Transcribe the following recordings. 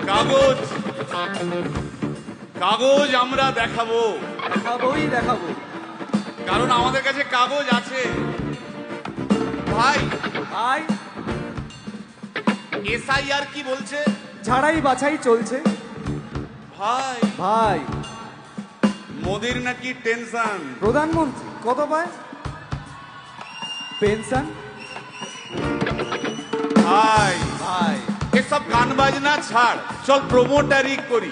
কাগজ কাগজ আমরা দেখাবো, দেখাবো, কারণ আমাদের কাছে কাগজ আছে। ভাই ভাই এসআইআর কি বলছে? ঝাড়াই বাছাই চলছে। ভাই ভাই মোদির নাকি টেনশন। প্রধানমন্ত্রী কত পায় পেনশন? ভাই ভাই এসব গান বাজনা ছাড়, চল প্রমোটারি করি,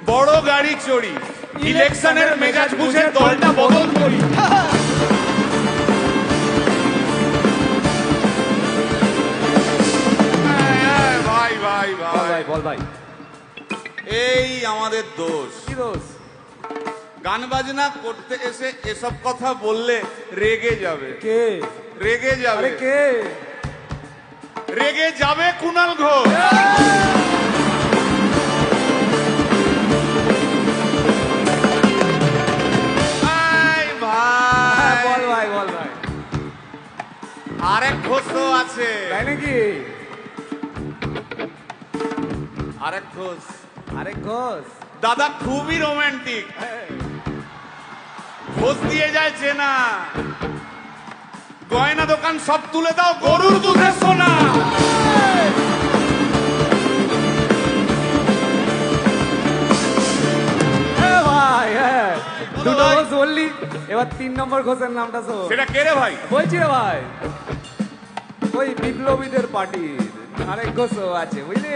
বড় গাড়ি চড়ি, ইলেকশনের মেজাজ বুঝে দলটা বদল করি। ভাই ভাই ভাই বল ভাই, এই আমাদের দোষ। কি দোষ? গান বাজনা করতে এসে এসব কথা বললে রেগে যাবে। কে রেগে যাবে? আরে কে রেগে যাবে কুণাল ঘোষ। বল ভাই, বল ভাই। আরেক ঘোষ তো আছে। তাই নাকি? আরেক ঘোষ, আরে ঘোষ দাদা খুবই রোমান্টিক, ঘোষ দিয়ে যায় চেনা, গয়না দোকান সব তুলে দাও, গরুর দুধের সোনা। ভাই হ্যাঁ, দুটো ঘোষ বললি, এবার 3 নম্বর ঘোষের নামটা শোন। সেটা কে রে ভাই? বলছি রে ভাই, ওই বিপ্লবীদের পার্টির আরেক ঘোষও আছে বুঝলি।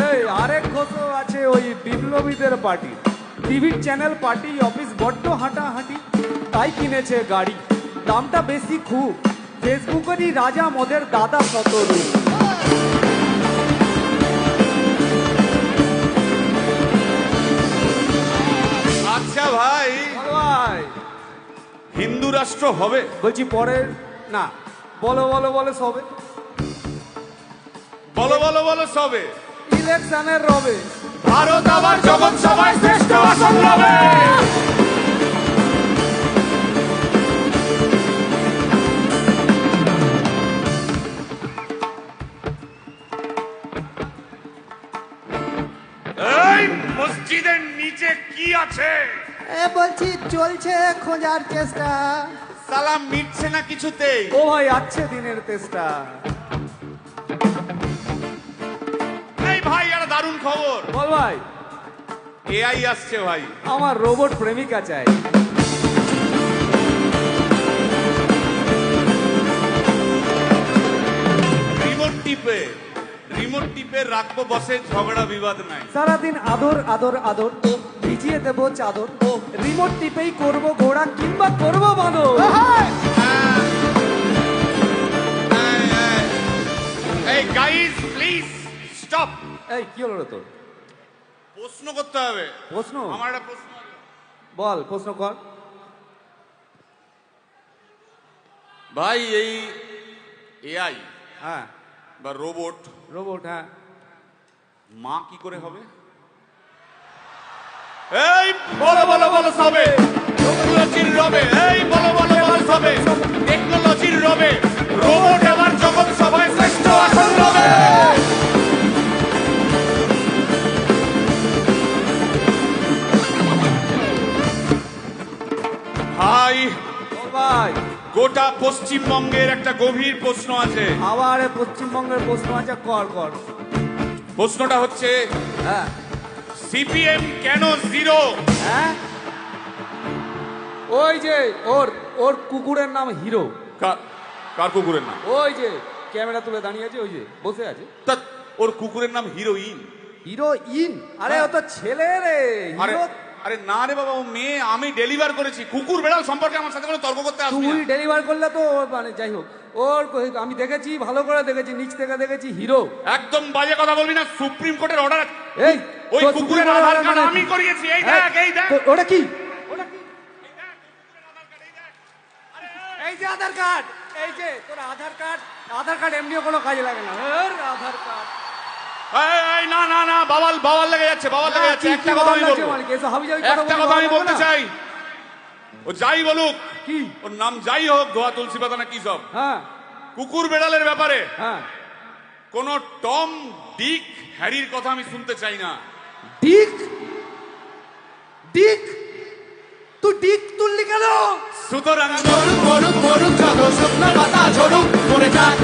এই আরেক ঘোষও আছে ওই বিপ্লবীদের পার্টি। টিভির চ্যানেল পার্টি অফিস বড্ড হাঁটাহাঁটি, তাই কিনেছে গাড়ি, দামটা বেশি খুব, ফেসবুকেরই রাজা মদের দাদা শতরূপ। আচ্ছা ভাই, ভাই হিন্দু রাষ্ট্র হবে? বলছি পরের না, বলো বলো বলো সবে, বলো বলো বলো সবে, ইলেকশনের রবে ভারত আবার জগৎ সভায় শ্রেষ্ঠ আসন লবে। এই মসজিদের নিচে কি আছে? বলছি চলছে খোঁজার চেষ্টা। সালাম মিটছে না কিছুতেই। ও ভাই আছে দিনের চেষ্টা। এই ভাই একটা দারুণ খবর, বল ভাই। এআই আসছে ভাই। আমার রোবট প্রেমিকা চাই। রিমোট টিপে রাখবো বসে, ঝগড়া বিবাদ নাই। সারাদিন আদর আদর আদর, ভিজিয়ে দেবো চাদর, রিমোট টিপেই করবো ঘোড়া কিংবা করবো বাঁদর। এই গাইস প্লিজ স্টপ। এই কি হলো রে তোর? প্রশ্ন করতে হবে। প্রশ্ন? আমার একটা প্রশ্ন আছে। বল প্রশ্ন কর। ভাই এই এআই হ্যাঁ বা রোবট, রোবট হ্যাঁ, মা কি করে হবে? এই বলো বলো বলো সবে, টেকনোলজির রবে। এই বলো বলো বলো সবে, টেকনোলজির রবে, রোবট আবার জগৎ সভায় শ্রেষ্ঠ আসন লবে। ভাই বল ভাই। গোটা পশ্চিমবঙ্গের একটা গভীর প্রশ্ন আছে। আবার পশ্চিমবঙ্গের প্রশ্ন আছে, কর কর। প্রশ্নটা হচ্ছে, হ্যাঁ সিপিএম কেন জিরো? হ্যাঁ, ওই যে ওর ওর কুকুরের নাম হিরো। কার কুকুরের নাম? ওই যে ক্যামেরা তুলে দাঁড়িয়ে আছে, ওই যে বসে আছে। তা ওর কুকুরের নাম হিরোইন। হিরোইন? আরে ও তো ছেলে রে। আরে হিরো আরে না রে বাবা, ও মেয়ে। আমি ডেলিভার করেছি। কুকুর বেড়াল সম্পর্কে আমার সাথে কোনো তর্ক করতে আসবি তুই না। ডেলিভার করলে তো মানে যাই হোক, ওর আমি দেখেছি, ভালো করে দেখেছি, নিচ থেকে দেখেছি হিরো। একদম বাজে কথা বলবি না, সুপ্রিম কোর্টের অর্ডার। এই ওই তোর কুকুরের সুপ্রিম আধার কোর্টের কার্ড order আমি মানে- করিয়েছি। এই হ্যাঁ, দেখ, এই দেখ। ওটা কি? ওটা কি? এই যে আধার কার্ড, এই যে তোর আধার কার্ড। আধার কার্ড এমনিও কোনো কাজে লাগে না। আধার কার্ড। এই না না না, বাবাল বাবাল লেগে যাচ্ছে, বাবাল লেগে যাচ্ছে। একটা কথা আমি বলবো, একটা কথা আমি বলতে চাই। ও যাই বলুক, কি ওর নাম যাই হোক, ধোয়া তুলসী পাতা না কি সব, হ্যাঁ কুকুর বেড়ালের ব্যাপারে হ্যাঁ কোন টম, ডিক, হ্যারির কথা আমি শুনতে চাই না। ডিক ডিক তুই ডিক তুললি কেন? সুতরাং মরুক মরুক মরুক যত শুকনো পাতা ঝরুক মরে যাক